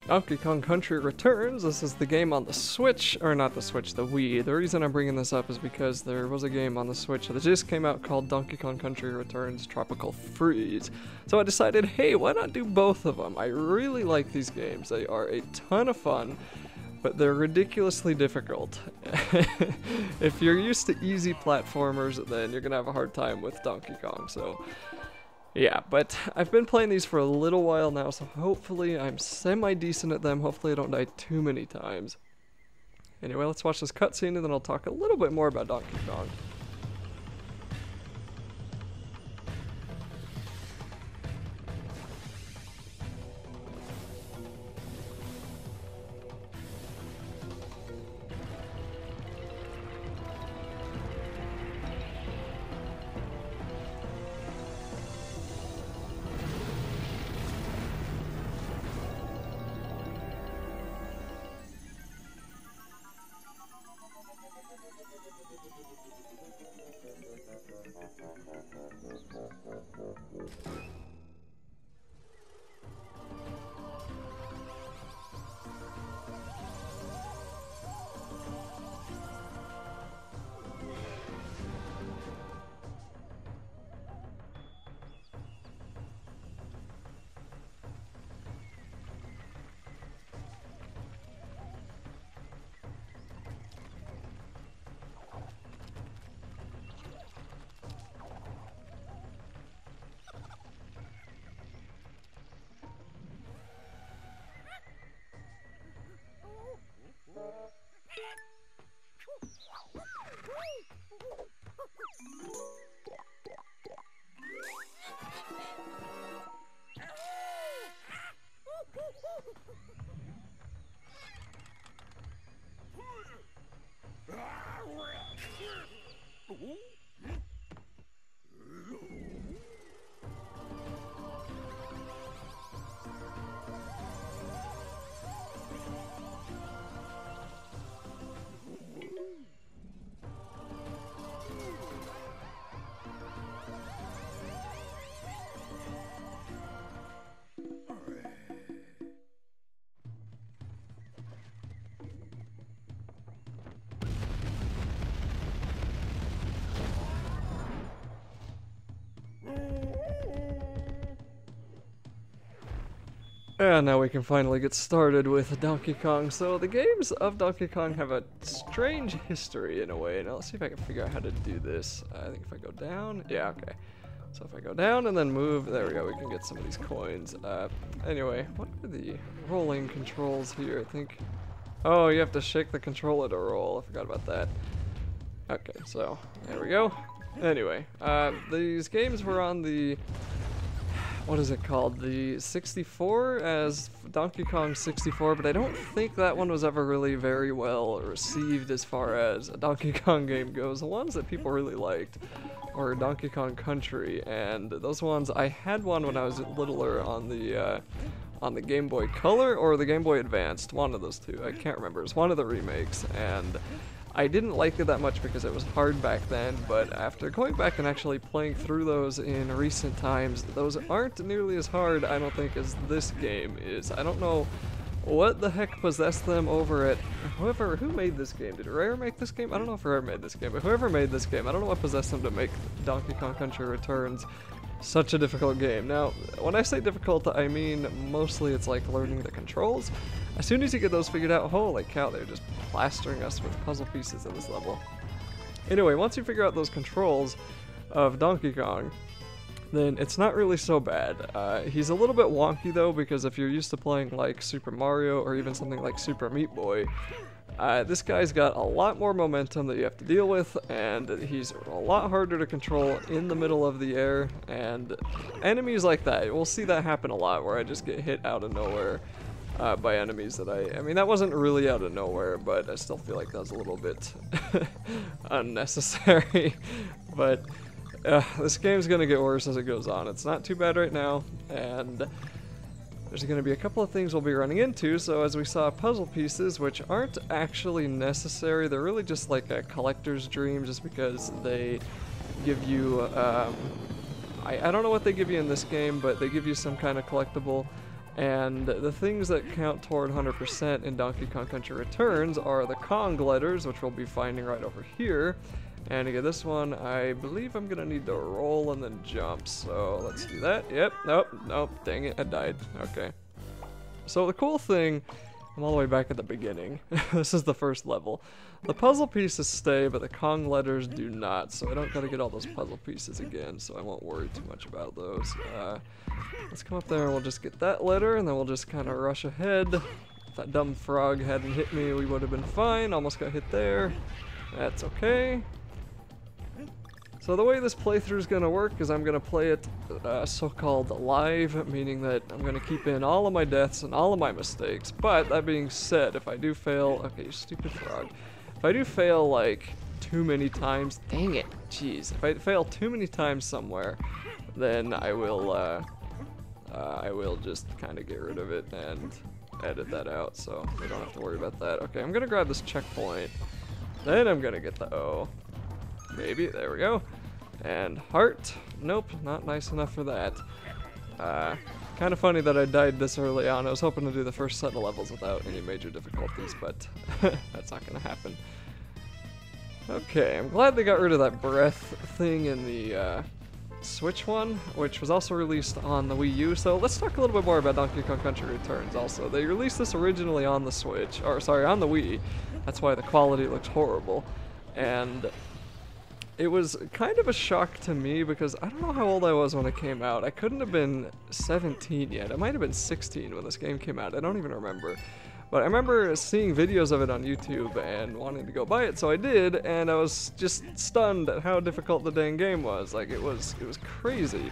Donkey Kong Country Returns. This is the game on the Switch, or not the Switch, the Wii. The reason I'm bringing this up is because there was a game on the Switch that just came out called Donkey Kong Country Returns Tropical Freeze. So I decided, hey, why not do both of them? I really like these games. They are a ton of fun, but they're ridiculously difficult. If you're used to easy platformers, then you're gonna have a hard time with Donkey Kong, so... yeah, but I've been playing these for a little while now, so hopefully I'm semi-decent at them. Hopefully I don't die too many times. Anyway, let's watch this cutscene and then I'll talk a little bit more about Donkey Kong. And now we can finally get started with Donkey Kong. So the games of Donkey Kong have a strange history in a way. Now let's see if I can figure out how to do this. I think if I go down, yeah, okay. So if I go down and then move, there we go, we can get some of these coins. Anyway, what are the rolling controls here? I think, oh, you have to shake the controller to roll. I forgot about that. Okay, so there we go. Anyway, these games were on the, what is it called? The 64 as Donkey Kong 64, but I don't think that one was ever really very well received as far as a Donkey Kong game goes. The ones that people really liked were Donkey Kong Country, and those ones, I had one when I was littler on the Game Boy Color or the Game Boy Advanced, one of those two, I can't remember. It's one of the remakes, and I didn't like it that much because it was hard back then, but after going back and actually playing through those in recent times, those aren't nearly as hard, I don't think, as this game is. I don't know what the heck possessed them over at who made this game. Did Rare make this game? I don't know if Rare made this game, but whoever made this game, I don't know what possessed them to make Donkey Kong Country Returns such a difficult game. Now, when I say difficult, I mean mostly it's like learning the controls. As soon as you get those figured out, holy cow, they're just plastering us with puzzle pieces in this level. Anyway, once you figure out those controls of Donkey Kong, then it's not really so bad. He's a little bit wonky though, because if you're used to playing like Super Mario or even something like Super Meat Boy, this guy's got a lot more momentum that you have to deal with, and he's a lot harder to control in the middle of the air, and enemies like that, we'll see that happen a lot, where I just get hit out of nowhere by enemies that I mean, that wasn't really out of nowhere, but I still feel like that was a little bit unnecessary. But this game's gonna get worse as it goes on. It's not too bad right now, and there's going to be a couple of things we'll be running into. So as we saw, puzzle pieces, which aren't actually necessary. They're really just like a collector's dream, just because they give you, I don't know what they give you in this game, but they give you some kind of collectible And the things that count toward 100% in Donkey Kong Country Returns are the Kong letters, which we'll be finding right over here. And to get this one, I believe I'm gonna need to roll and then jump. So let's do that. Yep, nope, dang it, I died. Okay. So the cool thing, I'm all the way back at the beginning. This is the first level. The puzzle pieces stay, but the Kong letters do not, so I don't gotta get all those puzzle pieces again, so I won't worry too much about those. Let's come up there and we'll just get that letter, and then we'll just kind of rush ahead. If that dumb frog hadn't hit me, we would have been fine. Almost got hit there. That's okay. So the way this playthrough is going to work is I'm going to play it so-called live, meaning that I'm going to keep in all of my deaths and all of my mistakes. But that being said, if I do fail, okay, you stupid frog. If I do fail like too many times, dang it, jeez. If I fail too many times somewhere, then I will just kind of get rid of it and edit that out, so we don't have to worry about that. Okay, I'm going to grab this checkpoint. Then I'm going to get the O. Maybe, there we go. And heart, nope, not nice enough for that. Kind of funny that I died this early on. I was hoping to do the first set of levels without any major difficulties, but that's not gonna happen. Okay, I'm glad they got rid of that breath thing in the Switch one, which was also released on the Wii U. So let's talk a little bit more about Donkey Kong Country Returns also. They released this originally on the Switch, or sorry, on the Wii. That's why the quality looks horrible. And it was kind of a shock to me because I don't know how old I was when it came out. I couldn't have been 17 yet. I might have been 16 when this game came out. I don't even remember. But I remember seeing videos of it on YouTube and wanting to go buy it, so I did, and I was just stunned at how difficult the dang game was. Like, it was crazy.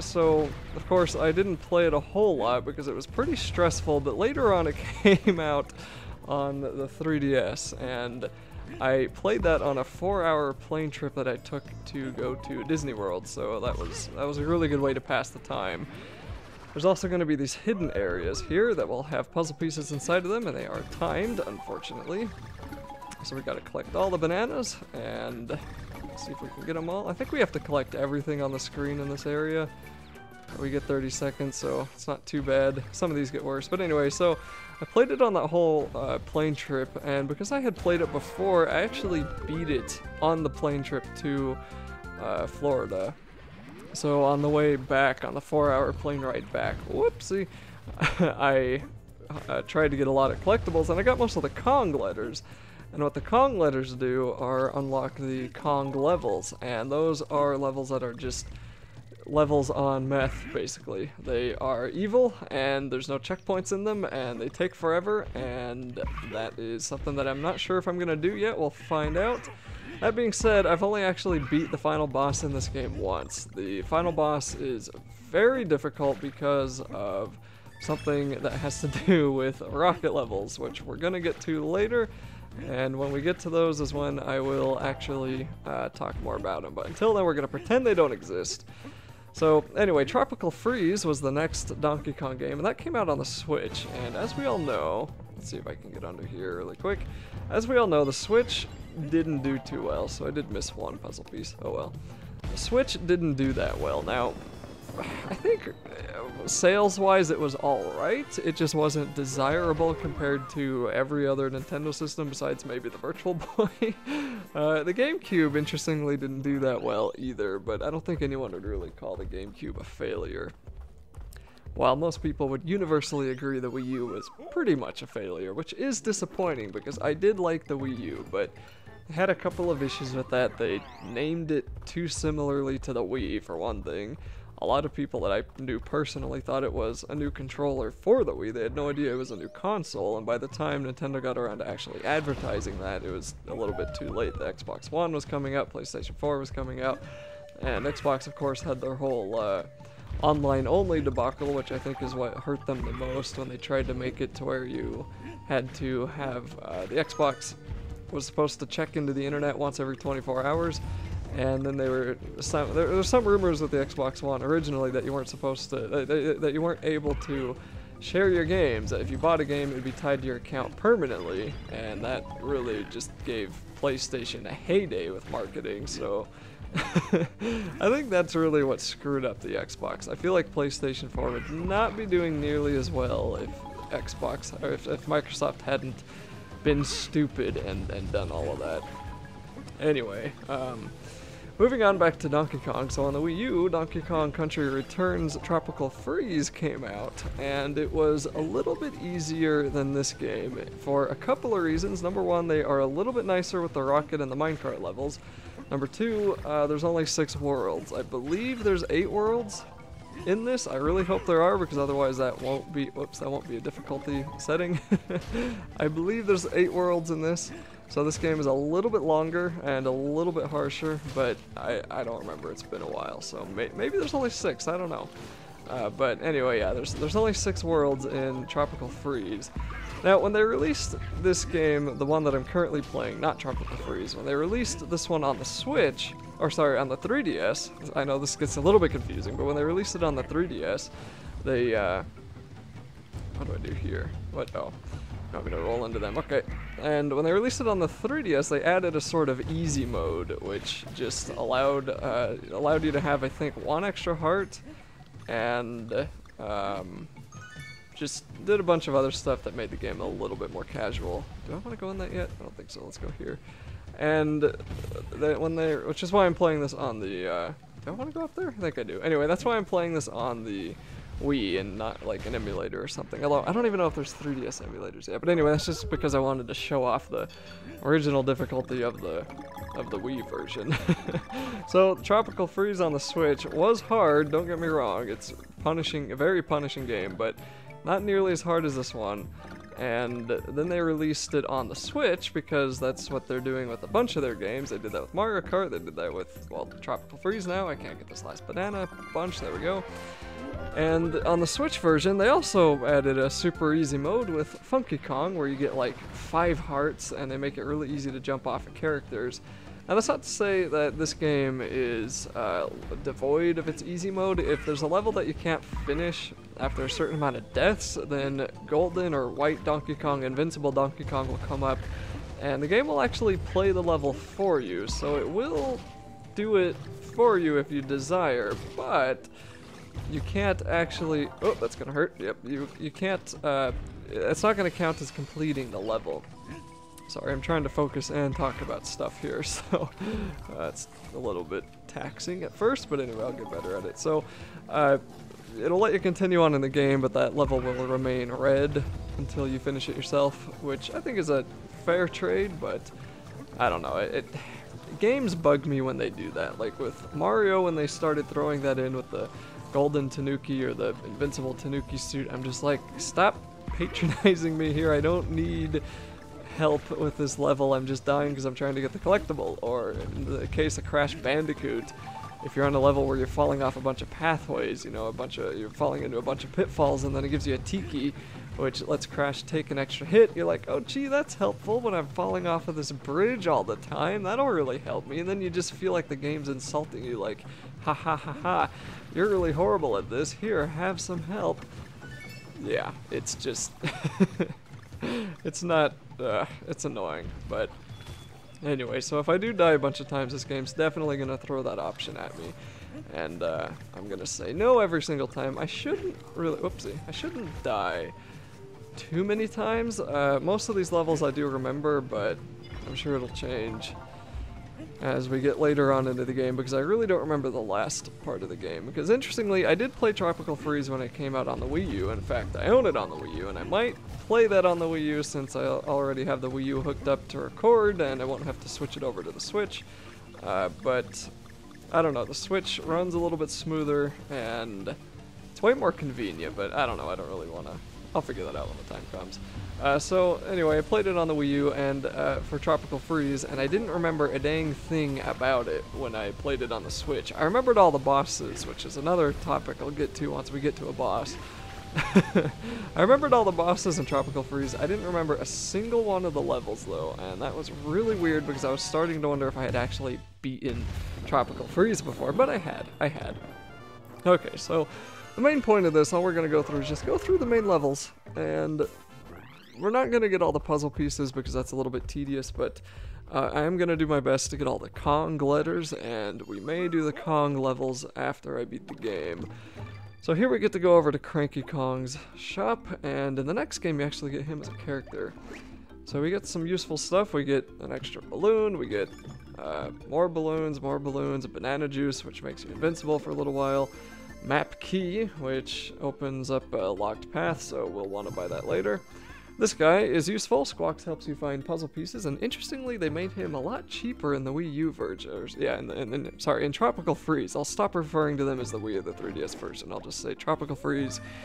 So, of course, I didn't play it a whole lot because it was pretty stressful, but later on it came out on the 3DS, and I played that on a 4-hour plane trip that I took to go to Disney World, so that was a really good way to pass the time. There's also going to be these hidden areas here that will have puzzle pieces inside of them, and they are timed, unfortunately. So we got to collect all the bananas, and see if we can get them all. I think we have to collect everything on the screen in this area. We get 30 seconds, so it's not too bad. Some of these get worse, but anyway, so I played it on that whole plane trip, and because I had played it before, I actually beat it on the plane trip to Florida. So on the way back, on the 4-hour plane ride back, whoopsie, I tried to get a lot of collectibles, and I got most of the Kong letters. And what the Kong letters do are unlock the Kong levels, and those are levels that are just levels on meth, basically. They are evil, and there's no checkpoints in them, and they take forever, and that is something that I'm not sure if I'm gonna do yet. We'll find out. That being said, I've only actually beat the final boss in this game once. The final boss is very difficult because of something that has to do with rocket levels, which we're gonna get to later. And when we get to those is when I will actually talk more about them. But until then, we're going to pretend they don't exist. So anyway, Tropical Freeze was the next Donkey Kong game, and that came out on the Switch. And as we all know, let's see if I can get under here really quick. As we all know, the Switch didn't do too well, so I did miss one puzzle piece. Oh well. The Switch didn't do that well. Now, I think sales-wise it was alright, it just wasn't desirable compared to every other Nintendo system besides maybe the Virtual Boy. The GameCube, interestingly, didn't do that well either, but I don't think anyone would really call the GameCube a failure. While most people would universally agree the Wii U was pretty much a failure, which is disappointing because I did like the Wii U, but I had a couple of issues with that. They named it too similarly to the Wii, for one thing. A lot of people that I knew personally thought it was a new controller for the Wii. They had no idea it was a new console, and by the time Nintendo got around to actually advertising that, it was a little bit too late. The Xbox One was coming out, PlayStation 4 was coming out, and Xbox, of course, had their whole online-only debacle, which I think is what hurt them the most when they tried to make it to where you had to have the Xbox was supposed to check into the internet once every 24 hours. And then there were some rumors with the Xbox One originally that you weren't supposed to, that you weren't able to share your games. That if you bought a game, it would be tied to your account permanently, and that really just gave PlayStation a heyday with marketing. So I think that's really what screwed up the Xbox. I feel like PlayStation 4 would not be doing nearly as well if Xbox, or if Microsoft hadn't been stupid and done all of that. Anyway, moving on back to Donkey Kong. So on the Wii U, Donkey Kong Country Returns Tropical Freeze came out, and it was a little bit easier than this game for a couple of reasons. Number one, they are a little bit nicer with the rocket and the minecart levels. Number two, there's only 6 worlds. I believe there's 8 worlds in this. I really hope there are, because otherwise that won't be, whoops, that won't be a difficulty setting. I believe there's 8 worlds in this. So this game is a little bit longer and a little bit harsher, but I don't remember. It's been a while, so maybe there's only 6. I don't know. But anyway, yeah, there's only 6 worlds in Tropical Freeze. Now, when they released this game, the one that I'm currently playing, not Tropical Freeze, when they released this one on the Switch, or sorry, on the 3DS, I know this gets a little bit confusing, but when they released it on the 3DS, they, what do I do here? What? Oh. I'm gonna roll into them. Okay. And when they released it on the 3DS, they added a sort of easy mode, which just allowed you to have, I think, 1 extra heart, and just did a bunch of other stuff that made the game a little bit more casual. Do I want to go in that yet? I don't think so. Let's go here. And which is why I'm playing this on the. Do I want to go up there? I think I do. Anyway, that's why I'm playing this on the Wii and not like an emulator or something. Although I don't even know if there's 3DS emulators yet. But anyway, that's just because I wanted to show off the original difficulty of the Wii version. So Tropical Freeze on the Switch was hard, don't get me wrong. It's a very punishing game, but not nearly as hard as this one. And then they released it on the Switch because that's what they're doing with a bunch of their games. They did that with Mario Kart, they did that with, well, Tropical Freeze now. I can't get this last banana bunch, there we go. And on the Switch version, they also added a super easy mode with Funky Kong, where you get like 5 hearts, and they make it really easy to jump off of characters. Now that's not to say that this game is devoid of its easy mode. If there's a level that you can't finish after a certain amount of deaths, then Golden or White Donkey Kong, Invincible Donkey Kong will come up, and the game will actually play the level for you. So it will do it for you if you desire, but you can't actually, oh, that's gonna hurt. Yep, you can't, it's not gonna count as completing the level. Sorry, I'm trying to focus and talk about stuff here, so it's a little bit taxing at first, but anyway, I'll get better at it. So, it'll let you continue on in the game, but that level will remain red until you finish it yourself, which I think is a fair trade, but I don't know. Games bug me when they do that. Like with Mario, when they started throwing that in with the Golden Tanuki or the Invincible Tanuki suit, I'm just like, stop patronizing me here. I don't need help with this level. I'm just dying because I'm trying to get the collectible. Or in the case of Crash Bandicoot, if you're on a level where you're falling off a bunch of pathways, you know, you're falling into a bunch of pitfalls, and then it gives you a tiki, which lets Crash take an extra hit. You're like, oh gee, that's helpful when I'm falling off of this bridge all the time. That'll really help me. And then you just feel like the game's insulting you, like, ha ha ha ha, you're really horrible at this. Here, have some help. Yeah, it's just, it's not, it's annoying, but anyway, so if I do die a bunch of times, this game's definitely gonna throw that option at me. And I'm gonna say no every single time. I shouldn't really, whoopsie, I shouldn't die too many times. Most of these levels I do remember, but I'm sure it'll change as we get later on into the game, because I really don't remember the last part of the game. Because interestingly, I did play Tropical Freeze when it came out on the Wii U. In fact, I own it on the Wii U, and I might play that on the Wii U since I already have the Wii U hooked up to record, and I won't have to switch it over to the Switch. But I don't know, the Switch runs a little bit smoother, and it's way more convenient, but I don't know, I don't really want to. I'll figure that out when the time comes. So anyway, I played it on the Wii U and for Tropical Freeze, and I didn't remember a dang thing about it when I played it on the Switch. I remembered all the bosses, which is another topic I'll get to once we get to a boss. I remembered all the bosses in Tropical Freeze. I didn't remember a single one of the levels though, and that was really weird because I was starting to wonder if I had actually beaten Tropical Freeze before, but I had. Okay, so the main point of this, all we're going to go through is just go through the main levels, and we're not going to get all the puzzle pieces because that's a little bit tedious, but I am going to do my best to get all the Kong letters, and we may do the Kong levels after I beat the game. So here we get to go over to Cranky Kong's shop, and in the next game you actually get him as a character. So we get some useful stuff. We get an extra balloon, we get more balloons, a banana juice, which makes you invincible for a little while, map key, which opens up a locked path, so we'll want to buy that later. This guy is useful. Squawks helps you find puzzle pieces, and interestingly, they made him a lot cheaper in the Wii U version. Yeah, in Tropical Freeze. I'll stop referring to them as the Wii or the 3DS version. I'll just say Tropical Freeze.